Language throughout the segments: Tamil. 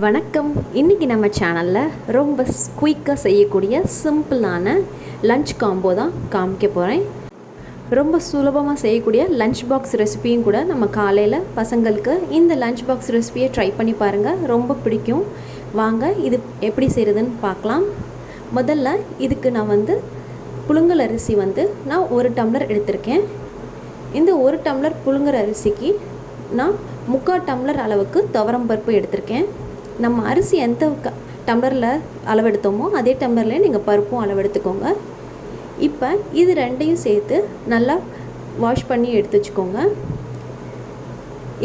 வணக்கம். இன்றைக்கி நம்ம சேனலில் ரொம்ப குயிக்காக செய்யக்கூடிய சிம்பிளான லஞ்ச் காம்போ தான் காமிக்க போகிறேன். ரொம்ப சுலபமாக செய்யக்கூடிய லஞ்ச் பாக்ஸ் ரெசிபியும் கூட. நம்ம காலையில் பசங்களுக்கு இந்த லஞ்ச் பாக்ஸ் ரெசிபியை ட்ரை பண்ணி பாருங்கள், ரொம்ப பிடிக்கும். வாங்க இது எப்படி செய்கிறதுன்னு பார்க்கலாம். முதல்ல இதுக்கு நான் புழுங்கல் அரிசி நான் 1 டம்ளர் எடுத்திருக்கேன். இந்த 1 டம்ளர் புழுங்கல் அரிசிக்கு நான் 3/4 டம்ளர் அளவுக்கு துவரம் பருப்பு எடுத்திருக்கேன். நம்ம அரிசி எந்த டம்ளரில் அளவெடுத்தோமோ அதே டம்ளரில் நீங்கள் பருப்பும் அளவெடுத்துக்கோங்க. இப்போ இது ரெண்டையும் சேர்த்து நல்லா வாஷ் பண்ணி எடுத்து வச்சுக்கோங்க.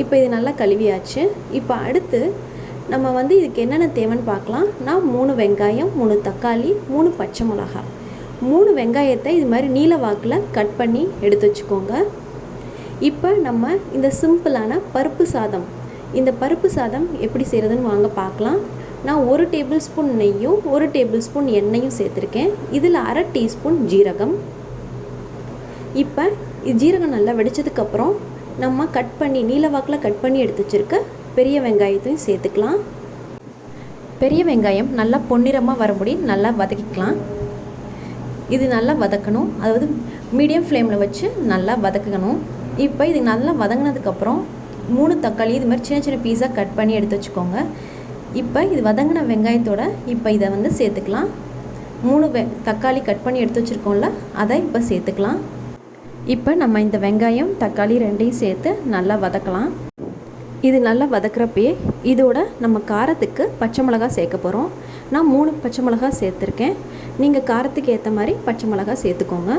இப்போ இது நல்லா கழுவியாச்சு. இப்போ அடுத்து நம்ம இதுக்கு என்னென்ன தேவைன்னு பார்க்கலாம். நான் 3 வெங்காயம், 3 தக்காளி, 3 பச்சை மிளகாய், 3 வெங்காயத்தை இது மாதிரி நீல வாக்கில் கட் பண்ணி எடுத்து வச்சுக்கோங்க. இப்போ நம்ம இந்த சிம்பிளான பருப்பு சாதம், இந்த பருப்பு சாதம் எப்படி செய்கிறதுன்னு வாங்க பார்க்கலாம். நான் 1 டேபிள் ஸ்பூன் நெய்யும் 1 டேபிள் ஸ்பூன் எண்ணெயும் சேர்த்துருக்கேன். இதில் 1/2 டீஸ்பூன் ஜீரகம். இப்போ ஜீரகம் நல்லா வெடித்ததுக்கப்புறம் நம்ம கட் பண்ணி நீலவாக்கில் கட் பண்ணி எடுத்து வச்சுருக்க பெரிய வெங்காயத்தையும் சேர்த்துக்கலாம். பெரிய வெங்காயம் நல்லா பொன்னிறமாக வரும்படி நல்லா வதக்கிக்கலாம். இது நல்லா வதக்கணும், அதாவது மீடியம் ஃப்ளேமில் வச்சு நல்லா வதக்கணும். இப்போ இது நல்லா வதங்கினதுக்கப்புறம் 3 தக்காளி இது மாதிரி சின்ன சின்ன பீஸாக கட் பண்ணி எடுத்து வச்சுக்கோங்க. இப்போ இது வதங்கின வெங்காயத்தோட இப்போ இதை சேர்த்துக்கலாம். 3 தக்காளி கட் பண்ணி எடுத்து வச்சுருக்கோம்ல, அதை இப்போ சேர்த்துக்கலாம். இப்போ நம்ம இந்த வெங்காயம் தக்காளி ரெண்டையும் சேர்த்து நல்லா வதக்கலாம். இது நல்லா வதக்கிறப்பயே இதோட நம்ம காரத்துக்கு பச்சை மிளகாய் சேர்க்க போகிறோம். நான் 3 பச்சை மிளகாய் சேர்த்துருக்கேன். நீங்கள் காரத்துக்கு ஏற்ற மாதிரி பச்சை மிளகாய் சேர்த்துக்கோங்க.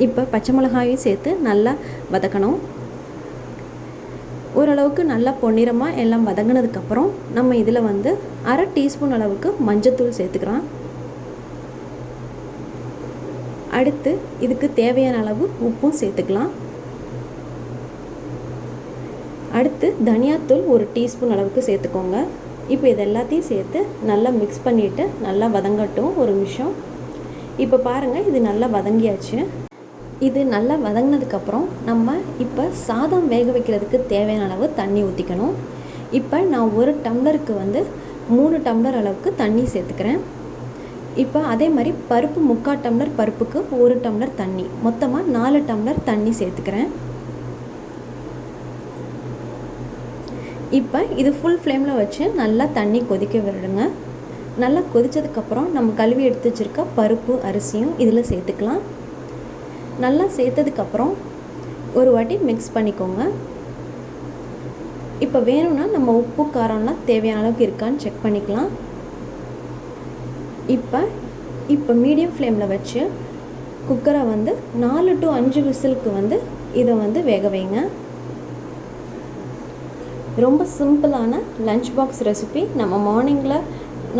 இப்போ பச்சை மிளகாயும் சேர்த்து நல்லா வதக்கணும். ஓரளவுக்கு நல்லா பொன்னிறமாக எல்லாம் வதங்கினதுக்கப்புறம் நம்ம இதில் 1/2 டீஸ்பூன் அளவுக்கு மஞ்சத்தூள் சேர்த்துக்கிறோம். அடுத்து இதுக்கு தேவையான அளவு உப்பும் சேர்த்துக்கலாம். அடுத்து தனியாத்தூள் 1 டீஸ்பூன் அளவுக்கு சேர்த்துக்கோங்க. இப்போ இது எல்லாத்தையும் சேர்த்து நல்லா மிக்ஸ் பண்ணிவிட்டு நல்லா வதங்கட்டும் 1 நிமிஷம். இப்போ பாருங்கள், இது நல்லா வதங்கியாச்சு. இது நல்லா வதங்கினதுக்கப்புறம் நம்ம இப்போ சாதம் வேக வைக்கிறதுக்கு தேவையான அளவு தண்ணி ஊற்றிக்கணும். இப்போ நான் 1 டம்ளருக்கு 3 டம்ளர் அளவுக்கு தண்ணி சேர்த்துக்கிறேன். இப்போ அதே மாதிரி பருப்பு 3/4 டம்ளர் பருப்புக்கு 1 டம்ளர் தண்ணி, மொத்தமாக 4 டம்ளர் தண்ணி சேர்த்துக்கிறேன். இப்போ இது ஃபுல் ஃப்ளேமில் வச்சு நல்லா தண்ணி கொதிக்க விடுங்க. நல்லா கொதித்ததுக்கப்புறம் நம்ம கழுவி எடுத்து வச்சுருக்க பருப்பு அரிசியும் இதில் சேர்த்துக்கலாம். நல்லா சேர்த்ததுக்கப்புறம் ஒரு வாட்டி மிக்ஸ் பண்ணிக்கோங்க. இப்போ வேணும்னா நம்ம உப்பு காரம்லாம் தேவையான அளவுக்கு இருக்கான்னு செக் பண்ணிக்கலாம். இப்போ மீடியம் ஃப்ளேமில் வச்சு குக்கரை 4 to 5 விசிலுக்கு இதை வேக வைங்க. ரொம்ப சிம்பிளான லஞ்ச் பாக்ஸ் ரெசிபி. நம்ம மார்னிங்கில்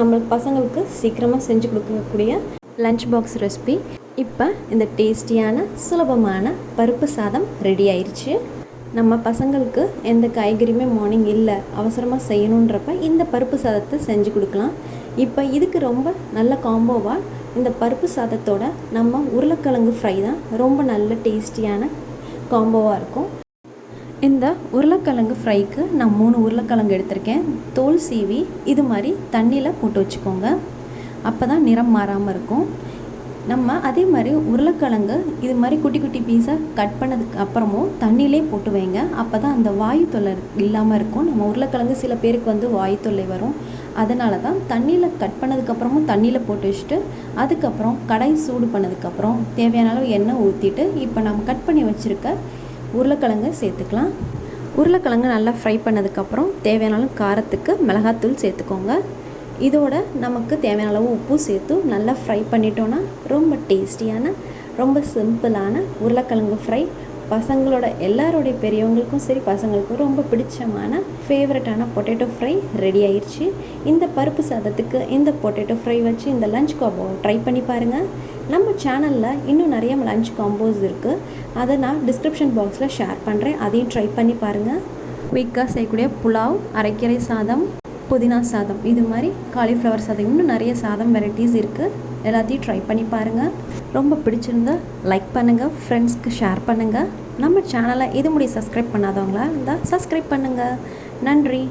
நம்ம பசங்களுக்கு சீக்கிரமாக செஞ்சு கொடுக்கக்கூடிய லஞ்ச் பாக்ஸ் ரெசிபி. இப்போ இந்த டேஸ்டியான சுலபமான பருப்பு சாதம் ரெடி ஆயிடுச்சு. நம்ம பசங்களுக்கு எந்த காய்கறியுமே மார்னிங் இல்லை, அவசரமாக செய்யணுன்றப்ப இந்த பருப்பு சாதத்தை செஞ்சு கொடுக்கலாம். இப்போ இதுக்கு ரொம்ப நல்ல காம்போவாக இந்த பருப்பு சாதத்தோட நம்ம உருளைக்கிழங்கு ஃப்ரை தான் ரொம்ப நல்ல டேஸ்டியான காம்போவாக இருக்கும். இந்த உருளைக்கிழங்கு ஃப்ரைக்கு நான் 3 உருளைக்கிழங்கு எடுத்திருக்கேன். தோல் சீவி இது மாதிரி தண்ணியில் போட்டு வச்சுக்கோங்க, அப்போ தான் நிறம் மாறாமல் இருக்கும். நம்ம அதே மாதிரி உருளைக்கிழங்கு இது மாதிரி குட்டி குட்டி பீஸாக கட் பண்ணதுக்கு அப்புறமும் தண்ணியிலே போட்டு வைங்க, அப்போ தான் அந்த வாயு தொல்லை இல்லாமல் இருக்கும். நம்ம உருளைக்கிழங்கு சில பேருக்கு வாயு தொல்லை வரும், அதனால தான் தண்ணியில் கட் பண்ணதுக்கப்புறமும் தண்ணியில் போட்டு வச்சுட்டு அதுக்கப்புறம் கடாய் சூடு பண்ணதுக்கப்புறம் தேவையான அளவு எண்ணெய் ஊற்றிட்டு இப்போ நம்ம கட் பண்ணி வச்சுருக்க உருளைக்கிழங்கு சேர்த்துக்கலாம். உருளைக்கிழங்கு நல்லா ஃப்ரை பண்ணதுக்கப்புறம் தேவையான அளவு காரத்துக்கு மிளகாத்தூள் சேர்த்துக்கோங்க. இதோட நமக்கு தேவையான அளவு உப்பு சேர்த்து நல்லா ஃப்ரை பண்ணிட்டோன்னா ரொம்ப டேஸ்டியான ரொம்ப சிம்பிளான உருளைக்கிழங்கு ஃப்ரை பசங்களோட எல்லாரோடைய பெரியவங்களுக்கும் சரி பசங்களுக்கும் ரொம்ப பிடிச்சமான ஃபேவரட்டான பொட்டேட்டோ ஃப்ரை ரெடி ஆயிடுச்சு. இந்த பருப்பு சாதத்துக்கு இந்த பொட்டேட்டோ ஃப்ரை வச்சு இந்த லஞ்ச் காம்போ ட்ரை பண்ணி பாருங்கள். நம்ம சேனலில் இன்னும் நிறைய லஞ்ச் காம்போஸ் இருக்குது, அதை நான் டிஸ்கிரிப்ஷன் பாக்ஸில் ஷேர் பண்ணுறேன், அதையும் ட்ரை பண்ணி பாருங்கள். குயிக்காக செய்யக்கூடிய புலாவ், அரைக்கீரை சாதம், புதினா சாதம், இது மாதிரி காலிஃப்ளவர் சாதம், இன்னும் நிறைய சாதம் வெரைட்டிஸ் இருக்குது. எல்லாத்தையும் ட்ரை பண்ணி பாருங்கள். ரொம்ப பிடிச்சிருந்தா லைக் பண்ணுங்கள், ஃப்ரெண்ட்ஸ்க்கு ஷேர் பண்ணுங்கள். நம்ம சேனலை இது முடிய சப்ஸ்கிரைப் பண்ணாதவங்களா இருந்தால் சப்ஸ்கிரைப் பண்ணுங்கள். நன்றி.